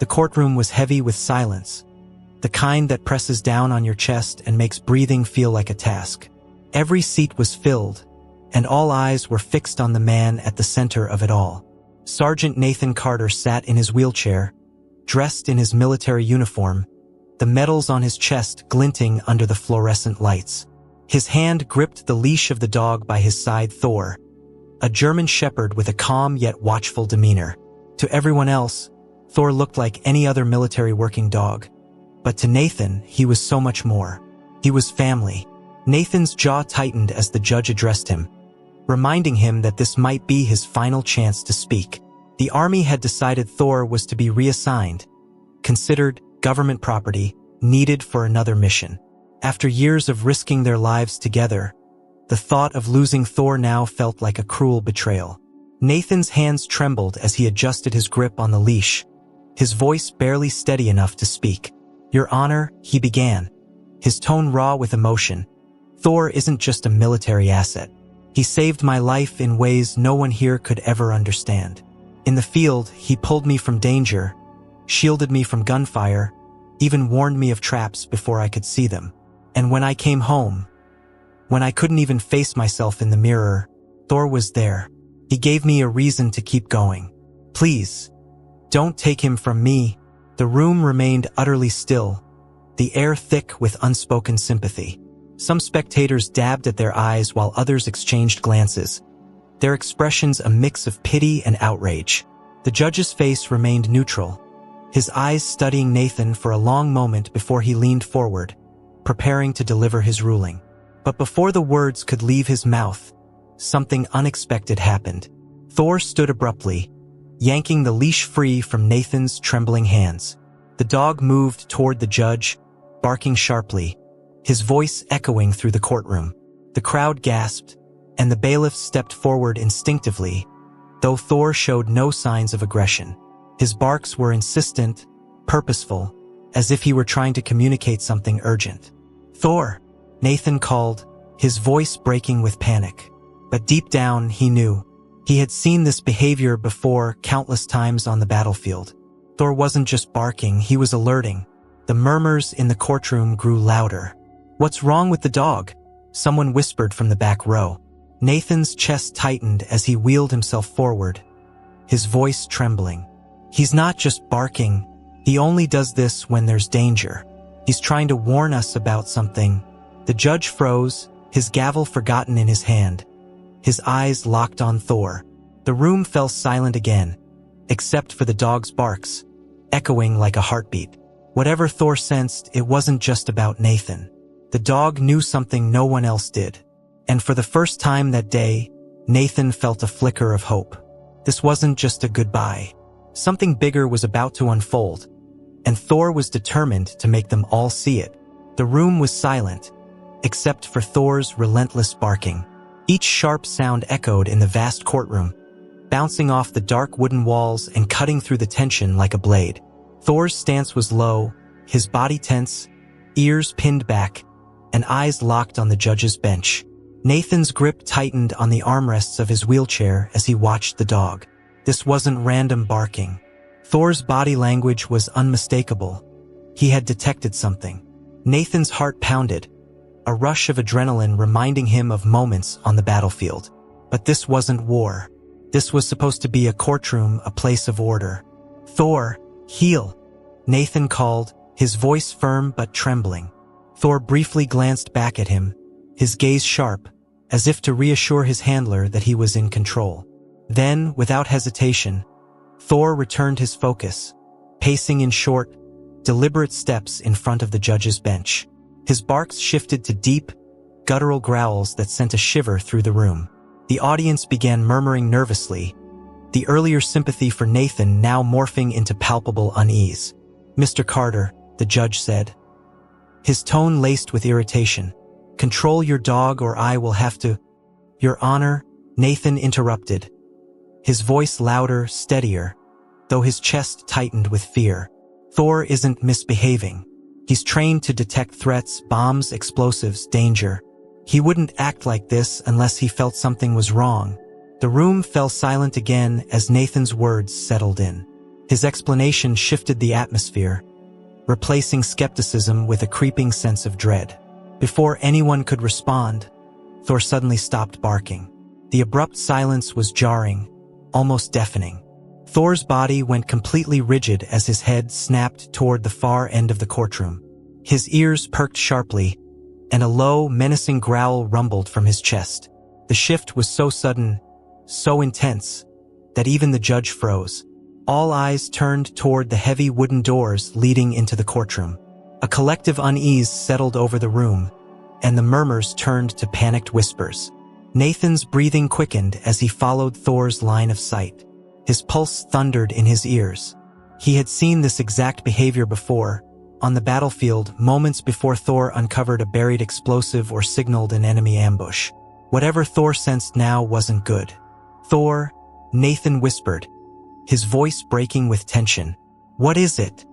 The courtroom was heavy with silence, the kind that presses down on your chest and makes breathing feel like a task. Every seat was filled, and all eyes were fixed on the man at the center of it all. Sergeant Nathan Carter sat in his wheelchair, dressed in his military uniform, the medals on his chest glinting under the fluorescent lights. His hand gripped the leash of the dog by his side, Thor, a German shepherd with a calm yet watchful demeanor. To everyone else, Thor looked like any other military working dog. But to Nathan, he was so much more. He was family. Nathan's jaw tightened as the judge addressed him, reminding him that this might be his final chance to speak. The army had decided Thor was to be reassigned, considered government property, needed for another mission. After years of risking their lives together, the thought of losing Thor now felt like a cruel betrayal. Nathan's hands trembled as he adjusted his grip on the leash, his voice barely steady enough to speak. "Your Honor," he began, his tone raw with emotion. "Thor isn't just a military asset. He saved my life in ways no one here could ever understand. In the field, he pulled me from danger, shielded me from gunfire, even warned me of traps before I could see them. And when I came home, when I couldn't even face myself in the mirror, Thor was there. He gave me a reason to keep going. Please, don't take him from me." The room remained utterly still, the air thick with unspoken sympathy. Some spectators dabbed at their eyes while others exchanged glances, their expressions a mix of pity and outrage. The judge's face remained neutral, his eyes studying Nathan for a long moment before he leaned forward, preparing to deliver his ruling. But before the words could leave his mouth, something unexpected happened. Thor stood abruptly, yanking the leash free from Nathan's trembling hands. The dog moved toward the judge, barking sharply, his voice echoing through the courtroom. The crowd gasped, and the bailiff stepped forward instinctively, though Thor showed no signs of aggression. His barks were insistent, purposeful, as if he were trying to communicate something urgent. "Thor," Nathan called, his voice breaking with panic. But deep down, he knew. He had seen this behavior before countless times on the battlefield. Thor wasn't just barking, he was alerting. The murmurs in the courtroom grew louder. "What's wrong with the dog?" someone whispered from the back row. Nathan's chest tightened as he wheeled himself forward, his voice trembling. "He's not just barking. He only does this when there's danger. He's trying to warn us about something." The judge froze, his gavel forgotten in his hand, his eyes locked on Thor. The room fell silent again, except for the dog's barks, echoing like a heartbeat. Whatever Thor sensed, it wasn't just about Nathan. The dog knew something no one else did. And for the first time that day, Nathan felt a flicker of hope. This wasn't just a goodbye. Something bigger was about to unfold, and Thor was determined to make them all see it. The room was silent, except for Thor's relentless barking. Each sharp sound echoed in the vast courtroom, bouncing off the dark wooden walls and cutting through the tension like a blade. Thor's stance was low, his body tense, ears pinned back, and eyes locked on the judge's bench. Nathan's grip tightened on the armrests of his wheelchair as he watched the dog. This wasn't random barking. Thor's body language was unmistakable. He had detected something. Nathan's heart pounded, a rush of adrenaline reminding him of moments on the battlefield. But this wasn't war. This was supposed to be a courtroom, a place of order. "Thor, heel," Nathan called, his voice firm but trembling. Thor briefly glanced back at him, his gaze sharp, as if to reassure his handler that he was in control. Then, without hesitation, Thor returned his focus, pacing in short, deliberate steps in front of the judge's bench. His barks shifted to deep, guttural growls that sent a shiver through the room. The audience began murmuring nervously, the earlier sympathy for Nathan now morphing into palpable unease. "Mr. Carter," the judge said, his tone laced with irritation, "control your dog or I will have to—" "Your Honor," Nathan interrupted, his voice louder, steadier, though his chest tightened with fear. "Thor isn't misbehaving. He's trained to detect threats, bombs, explosives, danger. He wouldn't act like this unless he felt something was wrong." The room fell silent again as Nathan's words settled in. His explanation shifted the atmosphere, replacing skepticism with a creeping sense of dread. Before anyone could respond, Thor suddenly stopped barking. The abrupt silence was jarring, almost deafening. Thor's body went completely rigid as his head snapped toward the far end of the courtroom. His ears perked sharply, and a low, menacing growl rumbled from his chest. The shift was so sudden, so intense, that even the judge froze. All eyes turned toward the heavy wooden doors leading into the courtroom. A collective unease settled over the room, and the murmurs turned to panicked whispers. Nathan's breathing quickened as he followed Thor's line of sight. His pulse thundered in his ears. He had seen this exact behavior before, on the battlefield, moments before Thor uncovered a buried explosive or signaled an enemy ambush. Whatever Thor sensed now wasn't good. "Thor," Nathan whispered, his voice breaking with tension. "What is it?"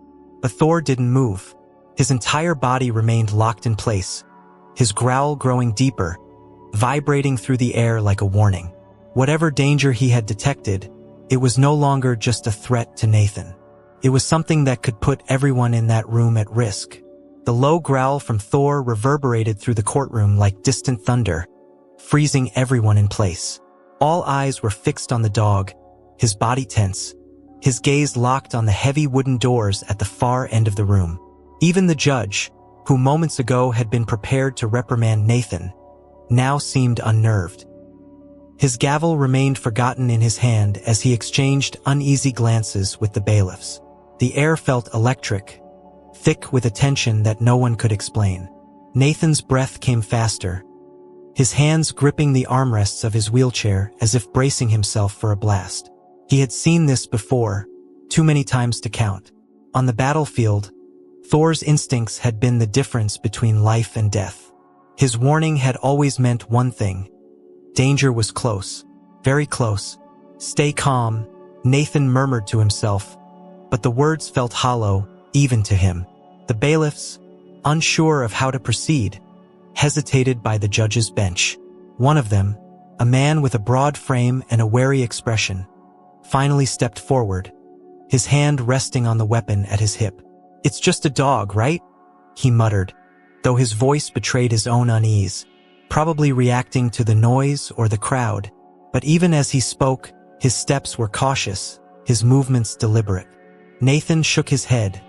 But Thor didn't move. His entire body remained locked in place, his growl growing deeper, vibrating through the air like a warning. Whatever danger he had detected, it was no longer just a threat to Nathan. It was something that could put everyone in that room at risk. The low growl from Thor reverberated through the courtroom like distant thunder, freezing everyone in place. All eyes were fixed on the dog, his body tense, his gaze locked on the heavy wooden doors at the far end of the room. Even the judge, who moments ago had been prepared to reprimand Nathan, now seemed unnerved. His gavel remained forgotten in his hand as he exchanged uneasy glances with the bailiffs. The air felt electric, thick with a tension that no one could explain. Nathan's breath came faster, his hands gripping the armrests of his wheelchair as if bracing himself for a blast. He had seen this before, too many times to count. On the battlefield, Thor's instincts had been the difference between life and death. His warning had always meant one thing: danger was close, very close. "Stay calm," Nathan murmured to himself, but the words felt hollow, even to him. The bailiffs, unsure of how to proceed, hesitated by the judge's bench. One of them, a man with a broad frame and a wary expression, finally stepped forward, his hand resting on the weapon at his hip. "It's just a dog, right?" he muttered, though his voice betrayed his own unease, probably reacting to the noise or the crowd. But even as he spoke, his steps were cautious, his movements deliberate. Nathan shook his head,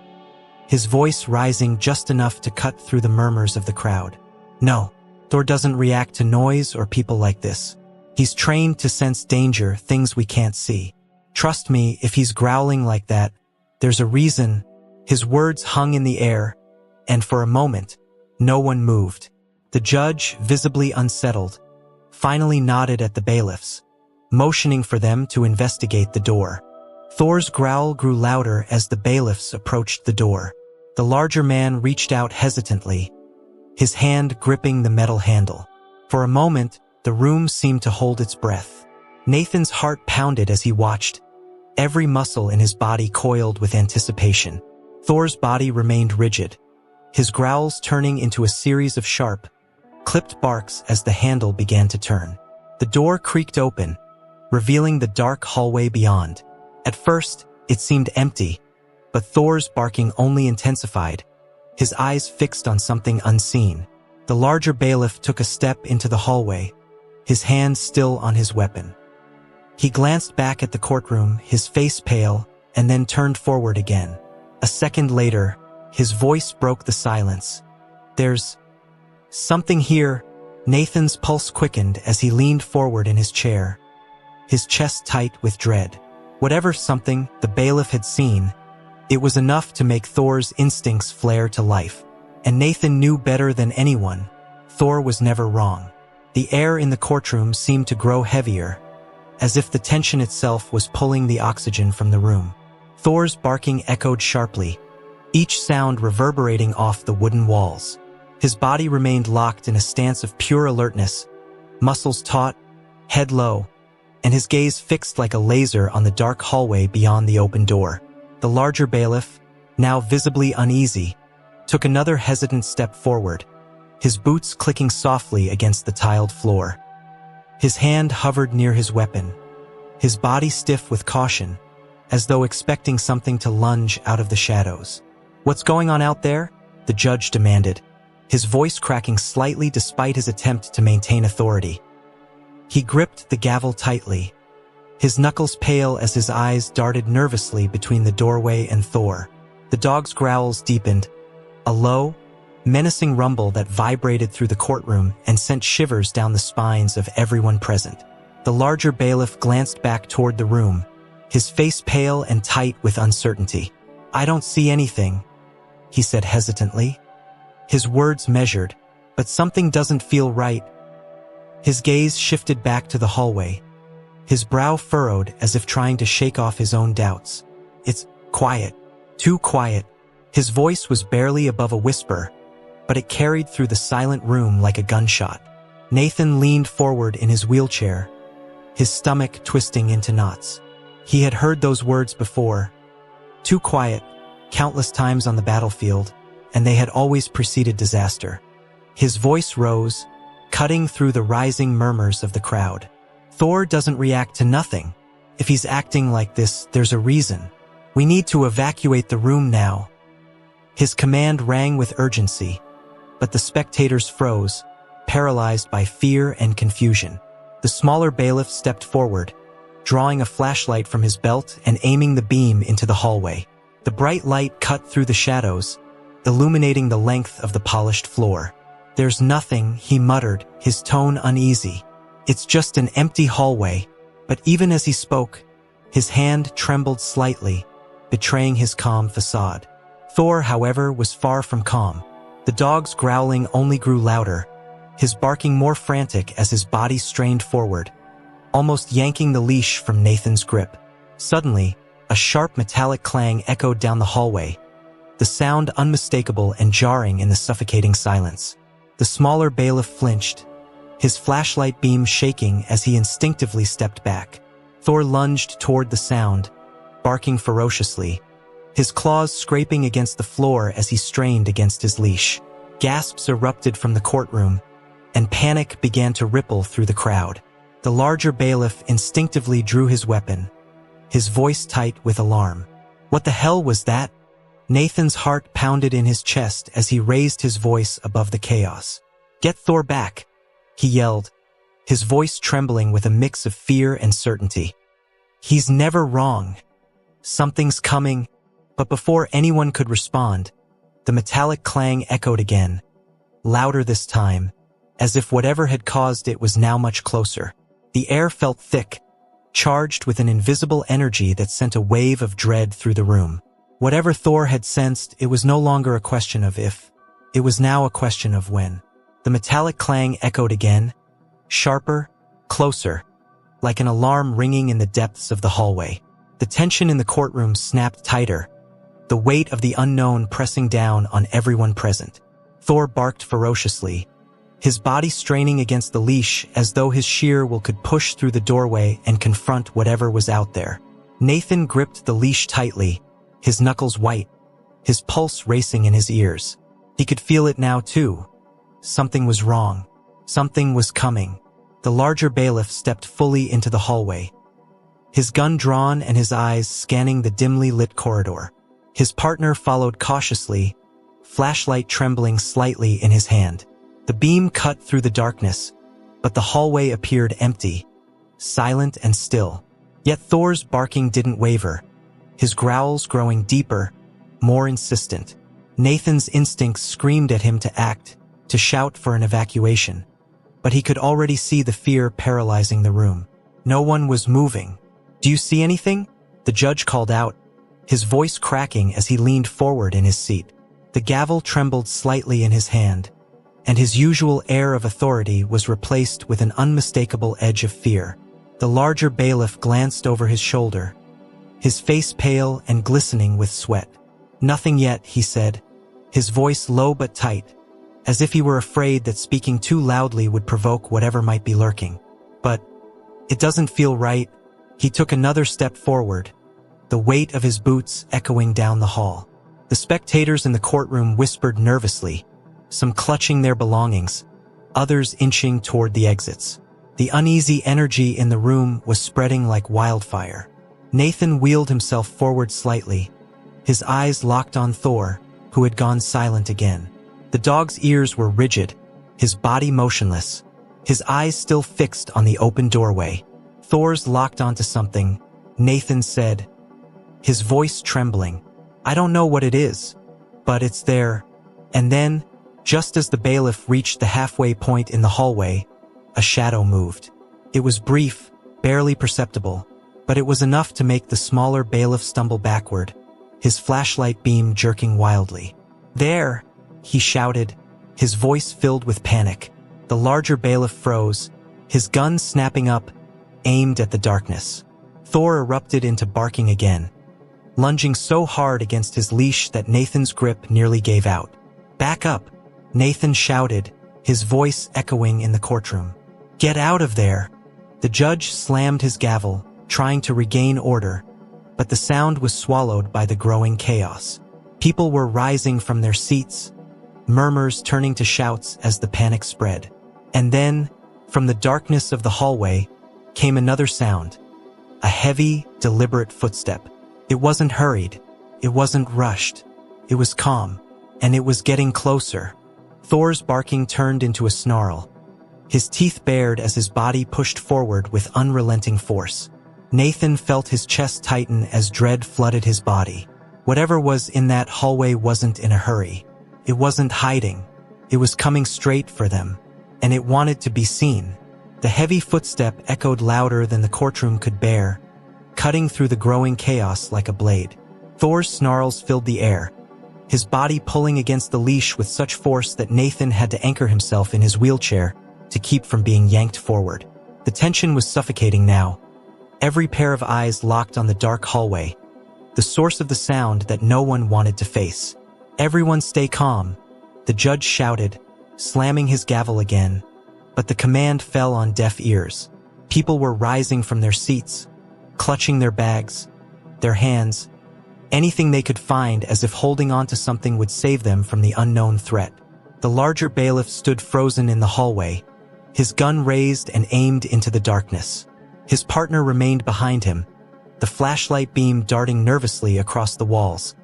his voice rising just enough to cut through the murmurs of the crowd. "No, Thor doesn't react to noise or people like this. He's trained to sense danger, things we can't see. Trust me, if he's growling like that, there's a reason." His words hung in the air, and for a moment, no one moved. The judge, visibly unsettled, finally nodded at the bailiffs, motioning for them to investigate the door. Thor's growl grew louder as the bailiffs approached the door. The larger man reached out hesitantly, his hand gripping the metal handle. For a moment, the room seemed to hold its breath. Nathan's heart pounded as he watched, every muscle in his body coiled with anticipation. Thor's body remained rigid, his growls turning into a series of sharp, clipped barks as the handle began to turn. The door creaked open, revealing the dark hallway beyond. At first, it seemed empty, but Thor's barking only intensified, his eyes fixed on something unseen. The larger bailiff took a step into the hallway, his hand still on his weapon. He glanced back at the courtroom, his face pale, and then turned forward again. A second later, his voice broke the silence. "There's something here." Nathan's pulse quickened as he leaned forward in his chair, his chest tight with dread. Whatever something the bailiff had seen, it was enough to make Thor's instincts flare to life. And Nathan knew better than anyone, Thor was never wrong. The air in the courtroom seemed to grow heavier, as if the tension itself was pulling the oxygen from the room. Thor's barking echoed sharply, each sound reverberating off the wooden walls. His body remained locked in a stance of pure alertness, muscles taut, head low, and his gaze fixed like a laser on the dark hallway beyond the open door. The larger bailiff, now visibly uneasy, took another hesitant step forward, his boots clicking softly against the tiled floor. His hand hovered near his weapon, his body stiff with caution, as though expecting something to lunge out of the shadows. "What's going on out there?" the judge demanded, his voice cracking slightly despite his attempt to maintain authority. He gripped the gavel tightly, his knuckles pale as his eyes darted nervously between the doorway and Thor. The dog's growls deepened, a low, menacing rumble that vibrated through the courtroom and sent shivers down the spines of everyone present. The larger bailiff glanced back toward the room, his face pale and tight with uncertainty. "I don't see anything," he said hesitantly, his words measured, "but something doesn't feel right." His gaze shifted back to the hallway, his brow furrowed as if trying to shake off his own doubts. "It's quiet, too quiet." His voice was barely above a whisper, but it carried through the silent room like a gunshot. Nathan leaned forward in his wheelchair, his stomach twisting into knots. He had heard those words before. Too quiet, countless times on the battlefield, and they had always preceded disaster. His voice rose, cutting through the rising murmurs of the crowd. "Thor doesn't react to nothing. If he's acting like this, there's a reason. We need to evacuate the room now." His command rang with urgency, but the spectators froze, paralyzed by fear and confusion. The smaller bailiff stepped forward, drawing a flashlight from his belt and aiming the beam into the hallway. The bright light cut through the shadows, illuminating the length of the polished floor. "There's nothing," he muttered, his tone uneasy. "It's just an empty hallway." But even as he spoke, his hand trembled slightly, betraying his calm facade. Thor, however, was far from calm. The dog's growling only grew louder, his barking more frantic as his body strained forward, almost yanking the leash from Nathan's grip. Suddenly, a sharp metallic clang echoed down the hallway, the sound unmistakable and jarring in the suffocating silence. The smaller bailiff flinched, his flashlight beam shaking as he instinctively stepped back. Thor lunged toward the sound, barking ferociously, his claws scraping against the floor as he strained against his leash. Gasps erupted from the courtroom, and panic began to ripple through the crowd. The larger bailiff instinctively drew his weapon, his voice tight with alarm. "What the hell was that?" Nathan's heart pounded in his chest as he raised his voice above the chaos. "Get Thor back," he yelled, his voice trembling with a mix of fear and certainty. "He's never wrong. Something's coming." But before anyone could respond, the metallic clang echoed again, louder this time, as if whatever had caused it was now much closer. The air felt thick, charged with an invisible energy that sent a wave of dread through the room. Whatever Thor had sensed, it was no longer a question of if, it was now a question of when. The metallic clang echoed again, sharper, closer, like an alarm ringing in the depths of the hallway. The tension in the courtroom snapped tighter, the weight of the unknown pressing down on everyone present. Thor barked ferociously, his body straining against the leash as though his sheer will could push through the doorway and confront whatever was out there. Nathan gripped the leash tightly, his knuckles white, his pulse racing in his ears. He could feel it now too. Something was wrong. Something was coming. The larger bailiff stepped fully into the hallway, his gun drawn and his eyes scanning the dimly lit corridor. His partner followed cautiously, flashlight trembling slightly in his hand. The beam cut through the darkness, but the hallway appeared empty, silent and still. Yet Thor's barking didn't waver, his growls growing deeper, more insistent. Nathan's instincts screamed at him to act, to shout for an evacuation. But he could already see the fear paralyzing the room. No one was moving. "Do you see anything?" the judge called out, his voice cracking as he leaned forward in his seat. The gavel trembled slightly in his hand, and his usual air of authority was replaced with an unmistakable edge of fear. The larger bailiff glanced over his shoulder, his face pale and glistening with sweat. "Nothing yet," he said, his voice low but tight, as if he were afraid that speaking too loudly would provoke whatever might be lurking. "But it doesn't feel right." He took another step forward, the weight of his boots echoing down the hall. The spectators in the courtroom whispered nervously, some clutching their belongings, others inching toward the exits. The uneasy energy in the room was spreading like wildfire. Nathan wheeled himself forward slightly, his eyes locked on Thor, who had gone silent again. The dog's ears were rigid, his body motionless, his eyes still fixed on the open doorway. Thor's locked onto something, Nathan said, his voice trembling. I don't know what it is, but it's there. And then, just as the bailiff reached the halfway point in the hallway, a shadow moved. It was brief, barely perceptible, but it was enough to make the smaller bailiff stumble backward, his flashlight beam jerking wildly. There, he shouted, his voice filled with panic. The larger bailiff froze, his gun snapping up, aimed at the darkness. Thor erupted into barking again, lunging so hard against his leash that Nathan's grip nearly gave out. Back up, Nathan shouted, his voice echoing in the courtroom. Get out of there! The judge slammed his gavel, trying to regain order, but the sound was swallowed by the growing chaos. People were rising from their seats, murmurs turning to shouts as the panic spread. And then, from the darkness of the hallway, came another sound, a heavy, deliberate footstep. It wasn't hurried, it wasn't rushed, it was calm, and it was getting closer. Thor's barking turned into a snarl, his teeth bared as his body pushed forward with unrelenting force. Nathan felt his chest tighten as dread flooded his body. Whatever was in that hallway wasn't in a hurry. It wasn't hiding. It was coming straight for them, and it wanted to be seen. The heavy footstep echoed louder than the courtroom could bear, cutting through the growing chaos like a blade. Thor's snarls filled the air, his body pulling against the leash with such force that Nathan had to anchor himself in his wheelchair to keep from being yanked forward. The tension was suffocating now, every pair of eyes locked on the dark hallway, the source of the sound that no one wanted to face. Everyone stay calm, the judge shouted, slamming his gavel again, but the command fell on deaf ears. People were rising from their seats, clutching their bags, their hands, anything they could find as if holding on to something would save them from the unknown threat. The larger bailiff stood frozen in the hallway, his gun raised and aimed into the darkness. His partner remained behind him, the flashlight beam darting nervously across the walls,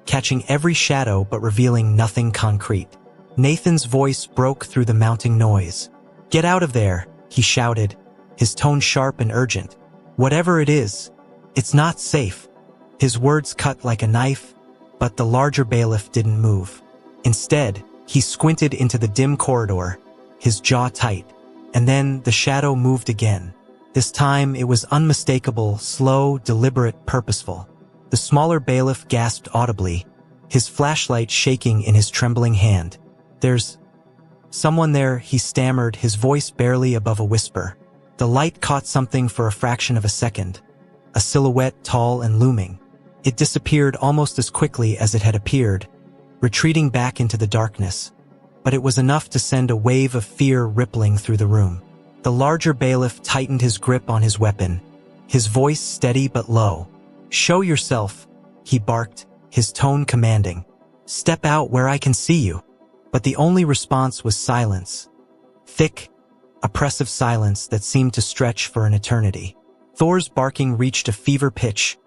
catching every shadow but revealing nothing concrete. Nathan's voice broke through the mounting noise. Get out of there, he shouted, his tone sharp and urgent. Whatever it is, it's not safe. His words cut like a knife, but the larger bailiff didn't move. Instead, he squinted into the dim corridor, his jaw tight, and then the shadow moved again. This time it was unmistakable, slow, deliberate, purposeful. The smaller bailiff gasped audibly, his flashlight shaking in his trembling hand. There's someone there, he stammered, his voice barely above a whisper. The light caught something for a fraction of a second, a silhouette tall and looming. It disappeared almost as quickly as it had appeared, retreating back into the darkness, but it was enough to send a wave of fear rippling through the room. The larger bailiff tightened his grip on his weapon, his voice steady but low. Show yourself, he barked, his tone commanding. Step out where I can see you. But the only response was silence. Thick, oppressive silence that seemed to stretch for an eternity. Thor's barking reached a fever pitch,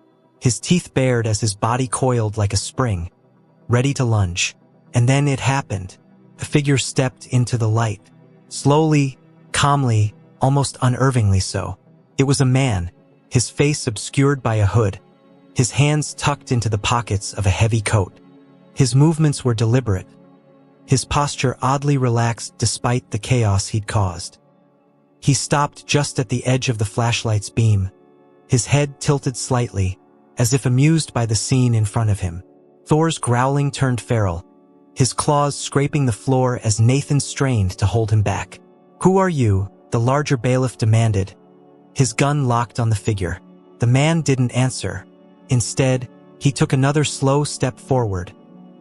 his teeth bared as his body coiled like a spring, ready to lunge. And then it happened. A figure stepped into the light. Slowly, calmly, almost unnervingly so. It was a man, his face obscured by a hood, his hands tucked into the pockets of a heavy coat. His movements were deliberate, his posture oddly relaxed despite the chaos he'd caused. He stopped just at the edge of the flashlight's beam, his head tilted slightly, as if amused by the scene in front of him. Thor's growling turned feral, his claws scraping the floor as Nathan strained to hold him back. Who are you? The larger bailiff demanded, his gun locked on the figure. The man didn't answer. Instead, he took another slow step forward,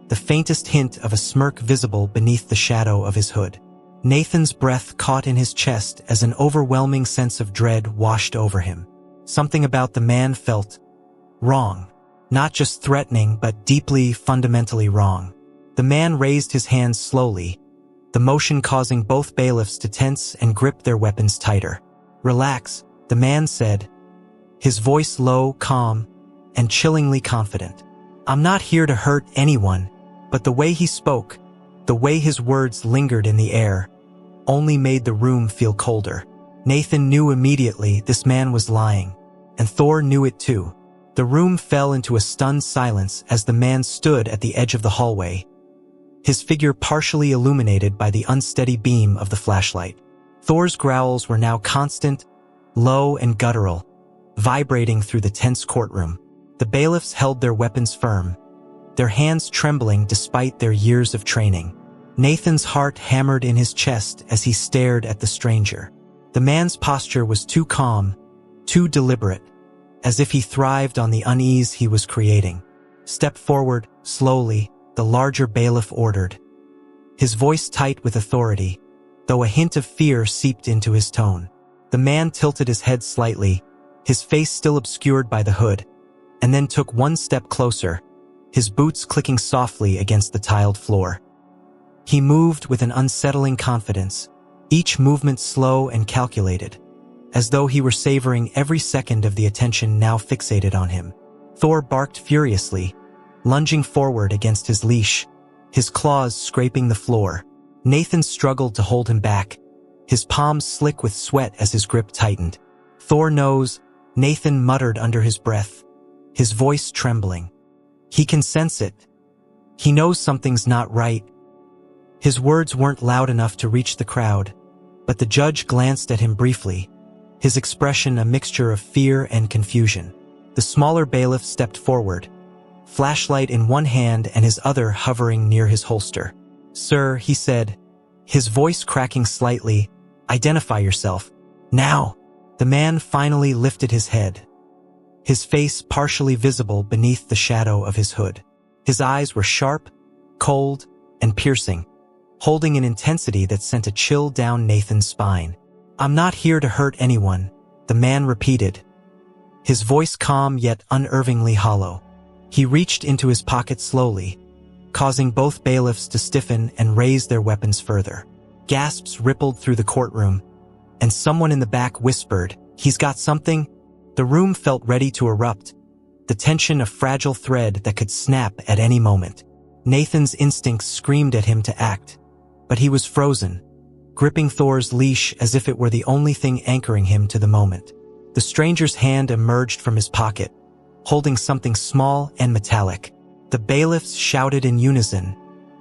the faintest hint of a smirk visible beneath the shadow of his hood. Nathan's breath caught in his chest as an overwhelming sense of dread washed over him. Something about the man felt wrong. Not just threatening, but deeply, fundamentally wrong. The man raised his hands slowly, the motion causing both bailiffs to tense and grip their weapons tighter. Relax, the man said, his voice low, calm, and chillingly confident. "I'm not here to hurt anyone," but the way he spoke, the way his words lingered in the air, only made the room feel colder. Nathan knew immediately this man was lying, and Thor knew it too. The room fell into a stunned silence as the man stood at the edge of the hallway, his figure partially illuminated by the unsteady beam of the flashlight. Thor's growls were now constant, low and guttural, vibrating through the tense courtroom. The bailiffs held their weapons firm, their hands trembling despite their years of training. Nathan's heart hammered in his chest as he stared at the stranger. The man's posture was too calm, too deliberate, as if he thrived on the unease he was creating. "Step forward, slowly," the larger bailiff ordered, his voice tight with authority, though a hint of fear seeped into his tone. The man tilted his head slightly, his face still obscured by the hood, and then took one step closer, his boots clicking softly against the tiled floor. He moved with an unsettling confidence, each movement slow and calculated, as though he were savoring every second of the attention now fixated on him. Thor barked furiously, lunging forward against his leash, his claws scraping the floor. Nathan struggled to hold him back, his palms slick with sweat as his grip tightened. "Thor knows," Nathan muttered under his breath, his voice trembling. "He can sense it. He knows something's not right." His words weren't loud enough to reach the crowd, but the judge glanced at him briefly, his expression a mixture of fear and confusion. The smaller bailiff stepped forward, flashlight in one hand and his other hovering near his holster. "Sir," he said, his voice cracking slightly, "identify yourself. Now." The man finally lifted his head, his face partially visible beneath the shadow of his hood. His eyes were sharp, cold, and piercing, holding an intensity that sent a chill down Nathan's spine. "I'm not here to hurt anyone," the man repeated, his voice calm yet unervingly hollow. He reached into his pocket slowly, causing both bailiffs to stiffen and raise their weapons further. Gasps rippled through the courtroom, and someone in the back whispered, "He's got something." The room felt ready to erupt, the tension a fragile thread that could snap at any moment. Nathan's instincts screamed at him to act, but he was frozen, gripping Thor's leash as if it were the only thing anchoring him to the moment. The stranger's hand emerged from his pocket, holding something small and metallic. The bailiffs shouted in unison,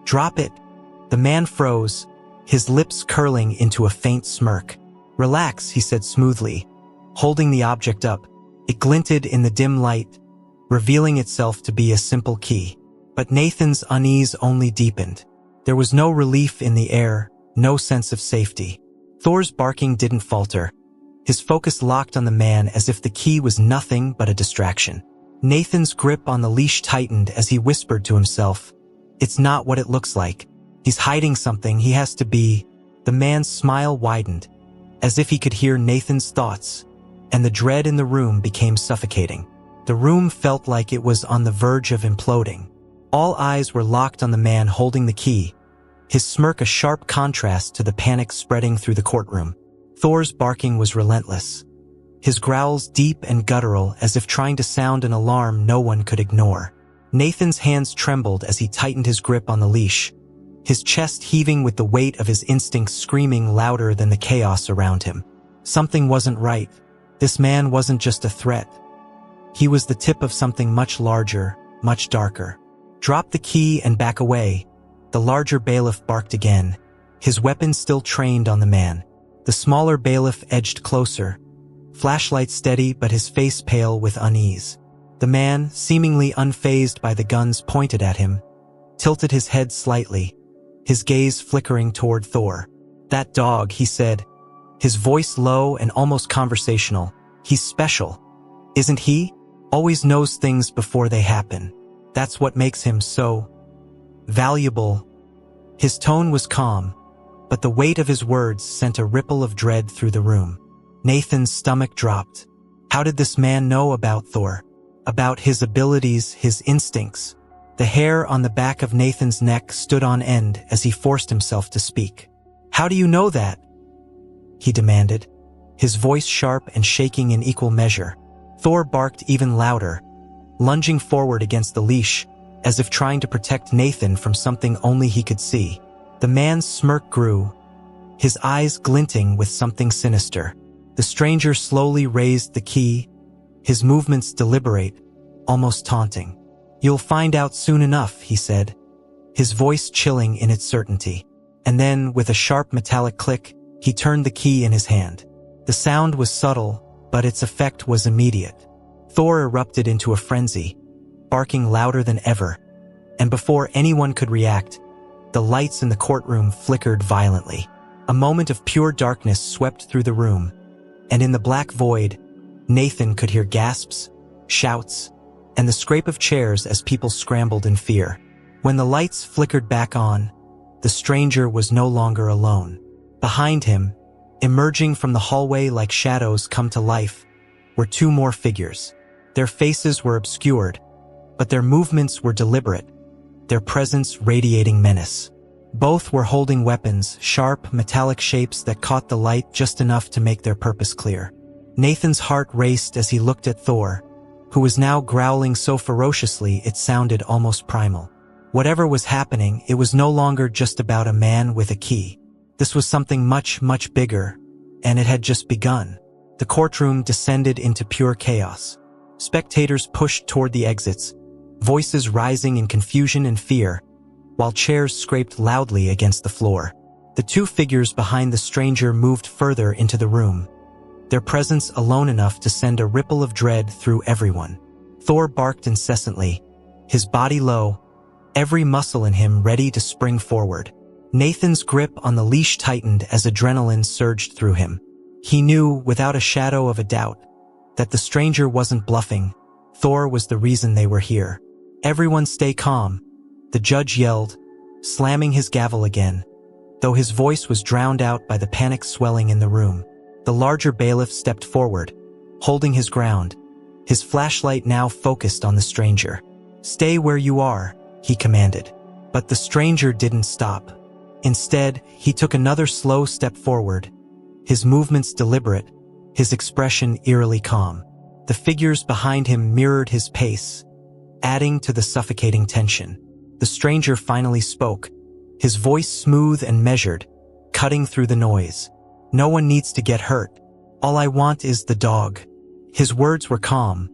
"Drop it!" The man froze, his lips curling into a faint smirk. "Relax," he said smoothly, holding the object up. It glinted in the dim light, revealing itself to be a simple key. But Nathan's unease only deepened. There was no relief in the air, no sense of safety. Thor's barking didn't falter, his focus locked on the man as if the key was nothing but a distraction. Nathan's grip on the leash tightened as he whispered to himself, "It's not what it looks like. He's hiding something. He has to be." The man's smile widened, as if he could hear Nathan's thoughts, and the dread in the room became suffocating. The room felt like it was on the verge of imploding. All eyes were locked on the man holding the key, his smirk a sharp contrast to the panic spreading through the courtroom. Thor's barking was relentless, his growls deep and guttural as if trying to sound an alarm no one could ignore. Nathan's hands trembled as he tightened his grip on the leash, his chest heaving with the weight of his instincts screaming louder than the chaos around him. Something wasn't right. This man wasn't just a threat. He was the tip of something much larger, much darker. "Drop the key and back away," the larger bailiff barked again, his weapon still trained on the man. The smaller bailiff edged closer, flashlight steady but his face pale with unease. The man, seemingly unfazed by the guns pointed at him, tilted his head slightly, his gaze flickering toward Thor. "That dog," he said, his voice low and almost conversational. "He's special, isn't he? Always knows things before they happen. That's what makes him so valuable." His tone was calm, but the weight of his words sent a ripple of dread through the room. Nathan's stomach dropped. How did this man know about Thor? About his abilities, his instincts? The hair on the back of Nathan's neck stood on end as he forced himself to speak. "How do you know that?" he demanded, his voice sharp and shaking in equal measure. Thor barked even louder, lunging forward against the leash, as if trying to protect Nathan from something only he could see. The man's smirk grew, his eyes glinting with something sinister. The stranger slowly raised the key, his movements deliberate, almost taunting. "You'll find out soon enough," he said, his voice chilling in its certainty. And then, with a sharp metallic click, he turned the key in his hand. The sound was subtle, but its effect was immediate. Thor erupted into a frenzy, barking louder than ever, and before anyone could react, the lights in the courtroom flickered violently. A moment of pure darkness swept through the room, and in the black void, Nathan could hear gasps, shouts, and the scrape of chairs as people scrambled in fear. When the lights flickered back on, the stranger was no longer alone. Behind him, emerging from the hallway like shadows come to life, were two more figures. Their faces were obscured, but their movements were deliberate, their presence radiating menace. Both were holding weapons, sharp, metallic shapes that caught the light just enough to make their purpose clear. Nathan's heart raced as he looked at Thor, who was now growling so ferociously it sounded almost primal. Whatever was happening, it was no longer just about a man with a key. This was something much, much bigger, and it had just begun. The courtroom descended into pure chaos. Spectators pushed toward the exits, voices rising in confusion and fear, while chairs scraped loudly against the floor. The two figures behind the stranger moved further into the room, their presence alone enough to send a ripple of dread through everyone. Thor barked incessantly, his body low, every muscle in him ready to spring forward. Nathan's grip on the leash tightened as adrenaline surged through him. He knew, without a shadow of a doubt, that the stranger wasn't bluffing. Thor was the reason they were here. "Everyone stay calm," the judge yelled, slamming his gavel again, though his voice was drowned out by the panic swelling in the room. The larger bailiff stepped forward, holding his ground, his flashlight now focused on the stranger. "Stay where you are," he commanded. But the stranger didn't stop. Instead, he took another slow step forward, his movements deliberate, his expression eerily calm. The figures behind him mirrored his pace, adding to the suffocating tension. The stranger finally spoke, his voice smooth and measured, cutting through the noise. "No one needs to get hurt. All I want is the dog." His words were calm,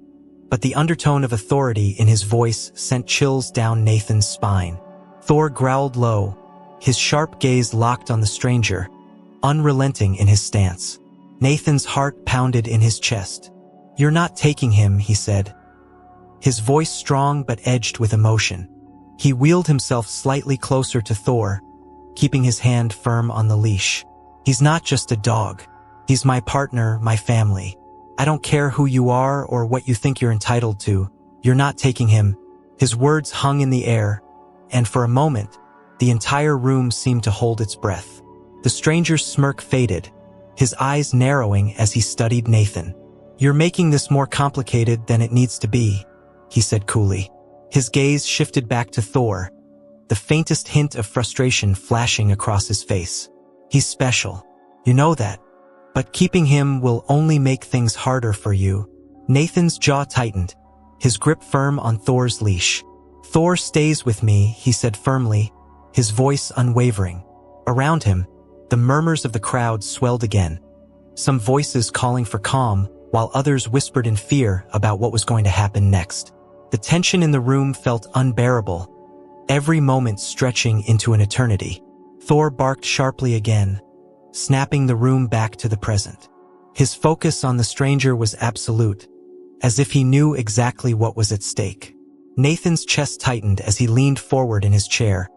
but the undertone of authority in his voice sent chills down Nathan's spine. Thor growled low, his sharp gaze locked on the stranger, unrelenting in his stance. Nathan's heart pounded in his chest. "You're not taking him," he said, his voice strong but edged with emotion. He wheeled himself slightly closer to Thor, keeping his hand firm on the leash. "He's not just a dog. He's my partner, my family. I don't care who you are or what you think you're entitled to. You're not taking him." His words hung in the air, and for a moment, the entire room seemed to hold its breath. The stranger's smirk faded, his eyes narrowing as he studied Nathan. "You're making this more complicated than it needs to be," he said coolly. His gaze shifted back to Thor, the faintest hint of frustration flashing across his face. "He's special. You know that. But keeping him will only make things harder for you." Nathan's jaw tightened, his grip firm on Thor's leash. "Thor stays with me," he said firmly, his voice unwavering. Around him, the murmurs of the crowd swelled again, some voices calling for calm, while others whispered in fear about what was going to happen next. The tension in the room felt unbearable, every moment stretching into an eternity. Thor barked sharply again, snapping the room back to the present. His focus on the stranger was absolute, as if he knew exactly what was at stake. Nathan's chest tightened as he leaned forward in his chair,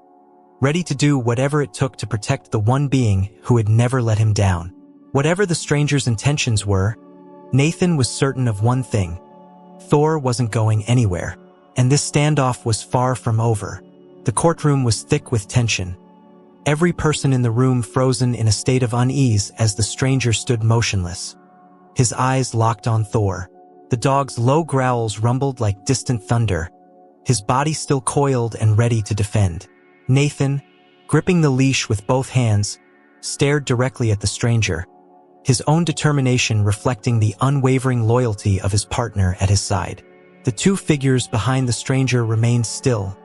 ready to do whatever it took to protect the one being who had never let him down. Whatever the stranger's intentions were, Nathan was certain of one thing: Thor wasn't going anywhere, and this standoff was far from over. The courtroom was thick with tension, every person in the room frozen in a state of unease as the stranger stood motionless, his eyes locked on Thor. The dog's low growls rumbled like distant thunder, his body still coiled and ready to defend. Nathan, gripping the leash with both hands, stared directly at the stranger, his own determination reflecting the unwavering loyalty of his partner at his side. The two figures behind the stranger remained still,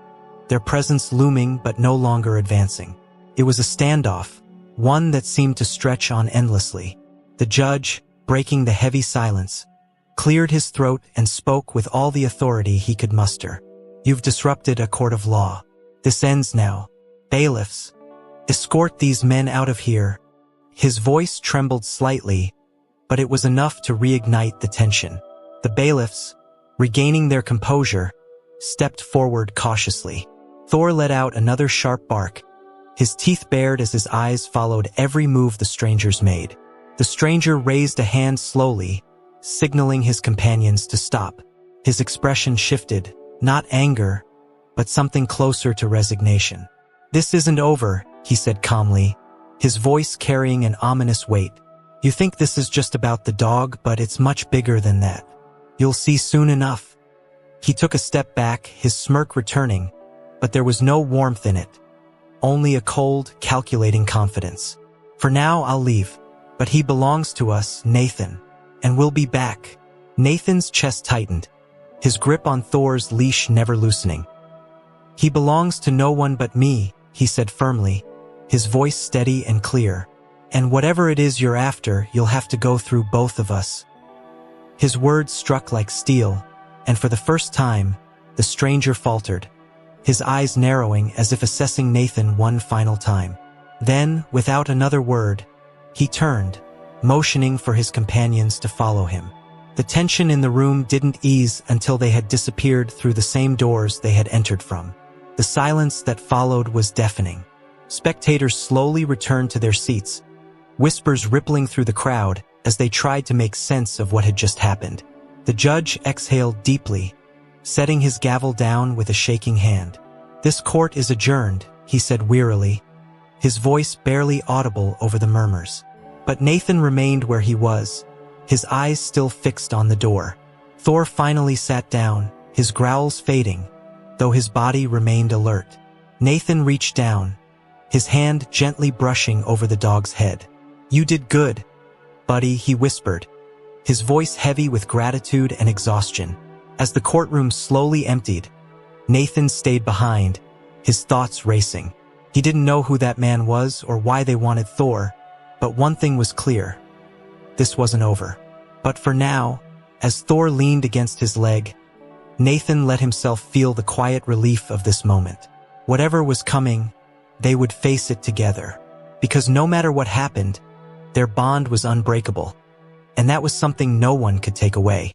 their presence looming but no longer advancing. It was a standoff, one that seemed to stretch on endlessly. The judge, breaking the heavy silence, cleared his throat and spoke with all the authority he could muster. "You've disrupted a court of law. This ends now. Bailiffs, escort these men out of here." His voice trembled slightly, but it was enough to reignite the tension. The bailiffs, regaining their composure, stepped forward cautiously. Thor let out another sharp bark, his teeth bared as his eyes followed every move the strangers made. The stranger raised a hand slowly, signaling his companions to stop. His expression shifted, not anger, but something closer to resignation. "This isn't over," he said calmly, his voice carrying an ominous weight. "You think this is just about the dog, but it's much bigger than that. You'll see soon enough." He took a step back, his smirk returning, but there was no warmth in it, only a cold, calculating confidence. "For now, I'll leave, but he belongs to us, Nathan, and we'll be back." Nathan's chest tightened, his grip on Thor's leash never loosening. "He belongs to no one but me," he said firmly, his voice steady and clear. "And whatever it is you're after, you'll have to go through both of us." His words struck like steel, and for the first time, the stranger faltered, his eyes narrowing as if assessing Nathan one final time. Then, without another word, he turned, motioning for his companions to follow him. The tension in the room didn't ease until they had disappeared through the same doors they had entered from. The silence that followed was deafening. Spectators slowly returned to their seats, whispers rippling through the crowd as they tried to make sense of what had just happened. The judge exhaled deeply, setting his gavel down with a shaking hand. "This court is adjourned," he said wearily, his voice barely audible over the murmurs. But Nathan remained where he was, his eyes still fixed on the door. Thor finally sat down, his growls fading, though his body remained alert. Nathan reached down, his hand gently brushing over the dog's head. "You did good, buddy," he whispered, his voice heavy with gratitude and exhaustion. As the courtroom slowly emptied, Nathan stayed behind, his thoughts racing. He didn't know who that man was or why they wanted Thor, but one thing was clear. This wasn't over. But for now, as Thor leaned against his leg, Nathan let himself feel the quiet relief of this moment. Whatever was coming, they would face it together. Because no matter what happened, their bond was unbreakable. And that was something no one could take away.